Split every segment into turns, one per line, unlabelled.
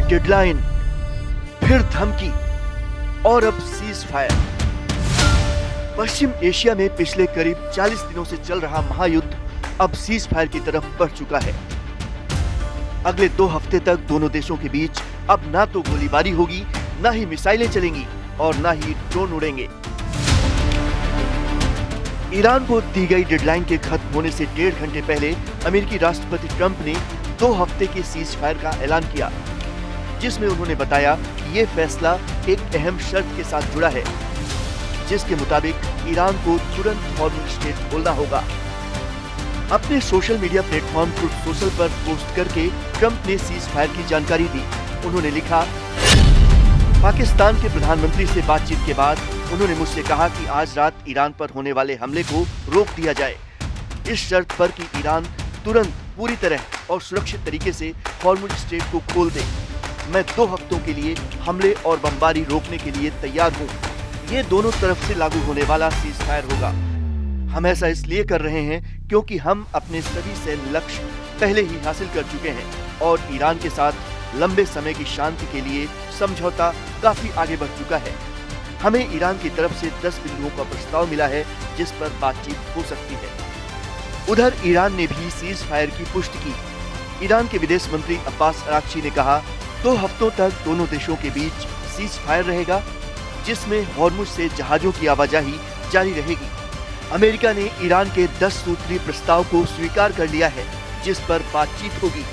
Deadline, फिर धमकी और अब सीज फायर। पश्चिम एशिया में पिछले करीब 40 दिनों से चल रहा महायुद्ध अब सीज फायर की तरफ बढ़ चुका है। अगले 2 हफ्ते तक दोनों देशों के बीच अब ना तो गोलीबारी होगी, ना ही मिसाइलें चलेंगी और ना ही ड्रोन उड़ेंगे। ईरान को दी गई डेडलाइन के खत्म होने से 1.5 घंटे पहले अमेरिकी राष्ट्रपति ट्रंप ने 2 हफ्ते के सीज फायर का ऐलान किया, जिसमें उन्होंने बताया कि ये फैसला एक अहम शर्त के साथ जुड़ा है, जिसके मुताबिक ईरान को तुरंत हॉर्मुज़ स्ट्रेट खोलना होगा। अपने social media platform truth social पर पोस्ट करके ट्रंप ने सीज फायर की जानकारी दी। उन्होंने लिखा, पाकिस्तान के प्रधानमंत्री से बातचीत के बाद उन्होंने मुझसे कहा कि आज रात ईरान पर होने वाले हमले को रोक दिया जाए, इस शर्त पर कि ईरान तुरंत पूरी तरह और सुरक्षित तरीके से हॉर्मुज़ स्ट्रेट को खोल दे। मैं 2 हफ्तों के लिए हमले और बमबारी रोकने के लिए तैयार हूँ। ये दोनों तरफ से लागू होने वाला सीज फायर होगा। हम ऐसा इसलिए कर रहे हैं क्योंकि हम अपने सभी सैन्य लक्ष्य पहले ही हासिल कर चुके हैं और ईरान के साथ लंबे समय की शांति के लिए समझौता काफी आगे बढ़ चुका है। हमें ईरान की तरफ से 10 बिंदुओं का प्रस्ताव मिला है जिस पर बातचीत हो सकती है। उधर ईरान ने भी सीज फायर की पुष्टि की। ईरान के विदेश मंत्री अब्बास अरागची ने कहा, 2 हफ्तों तक दोनों देशों के बीच सीज फायर रहेगा, जिसमें हॉर्मुज़ से जहाजों की आवाजाही जारी रहेगी। अमेरिका ने ईरान के 10 सूत्री प्रस्ताव को स्वीकार कर लिया है, जिस पर बातचीत होगी।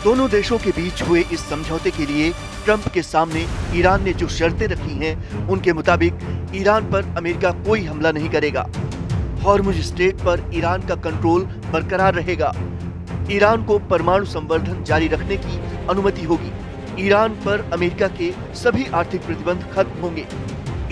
दोनों देशों के बीच हुए इस समझौते के लिए ट्रंप के सामने ईरान ने जो शर्तें रखी हैं, उनके मुताबिक ईरान पर अमेरिका कोई हमला नहीं करेगा। हॉर्मुज़ स्ट्रेट पर ईरान का कंट्रोल बरकरार रहेगा। ईरान को परमाणु संवर्धन जारी रखने की अनुमति होगी। ईरान पर अमेरिका के सभी आर्थिक प्रतिबंध खत्म होंगे।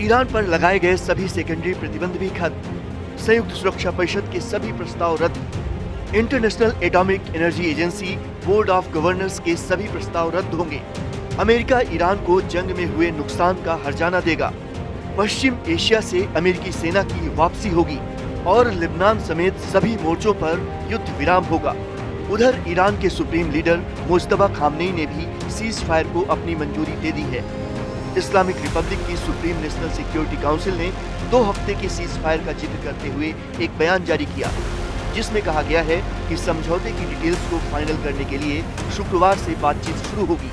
ईरान पर लगाए गए सभी सेकेंडरी प्रतिबंध भी खत्म। संयुक्त सुरक्षा परिषद के सभी प्रस्ताव रद्द। International atomic energy agency board of governors के सभी प्रस्ताव रद्द होंगे। अमेरिका ईरान को जंग में हुए नुकसान का हर्जाना देगा। पश्चिम एशिया से अमेरिकी सेना की वापसी होगी और लिबनान समेत सभी मोर्चों पर युद्ध विराम होगा। उधर ईरान के सुप्रीम लीडर मुज्तबा खामनेई ने भी सीज फायर को अपनी मंजूरी दे दी है। इस्लामिक रिपब्लिक की सुप्रीम नेशनल सिक्योरिटी काउंसिल ने 2 हफ्ते के सीज फायर का जिक्र करते हुए एक बयान जारी किया, जिसमें कहा गया है कि समझौते की डिटेल्स को फाइनल करने के लिए शुक्रवार से बातचीत शुरू होगी।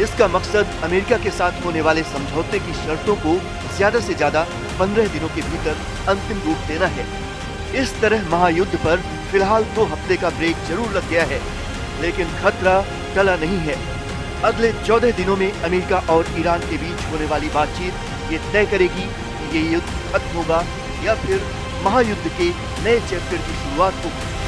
इसका मकसद अमेरिका के साथ होने वाले समझौते की शर्तों को ज्यादा से ज्यादा 15 दिनों के भीतर अंतिम रूप देना है। इस तरह महायुद्ध पर फिलहाल 2 हफ्ते का ब्रेक जरूर लग गया है, लेकिन खतरा टला नहीं है। अगले 14 दिनों में अमेरिका और ईरान के बीच होने वाली बातचीत ये तय करेगी कि ये युद्ध खत्म होगा या फिर महायुद्ध के नए चैप्टर की शुरुआत होगी।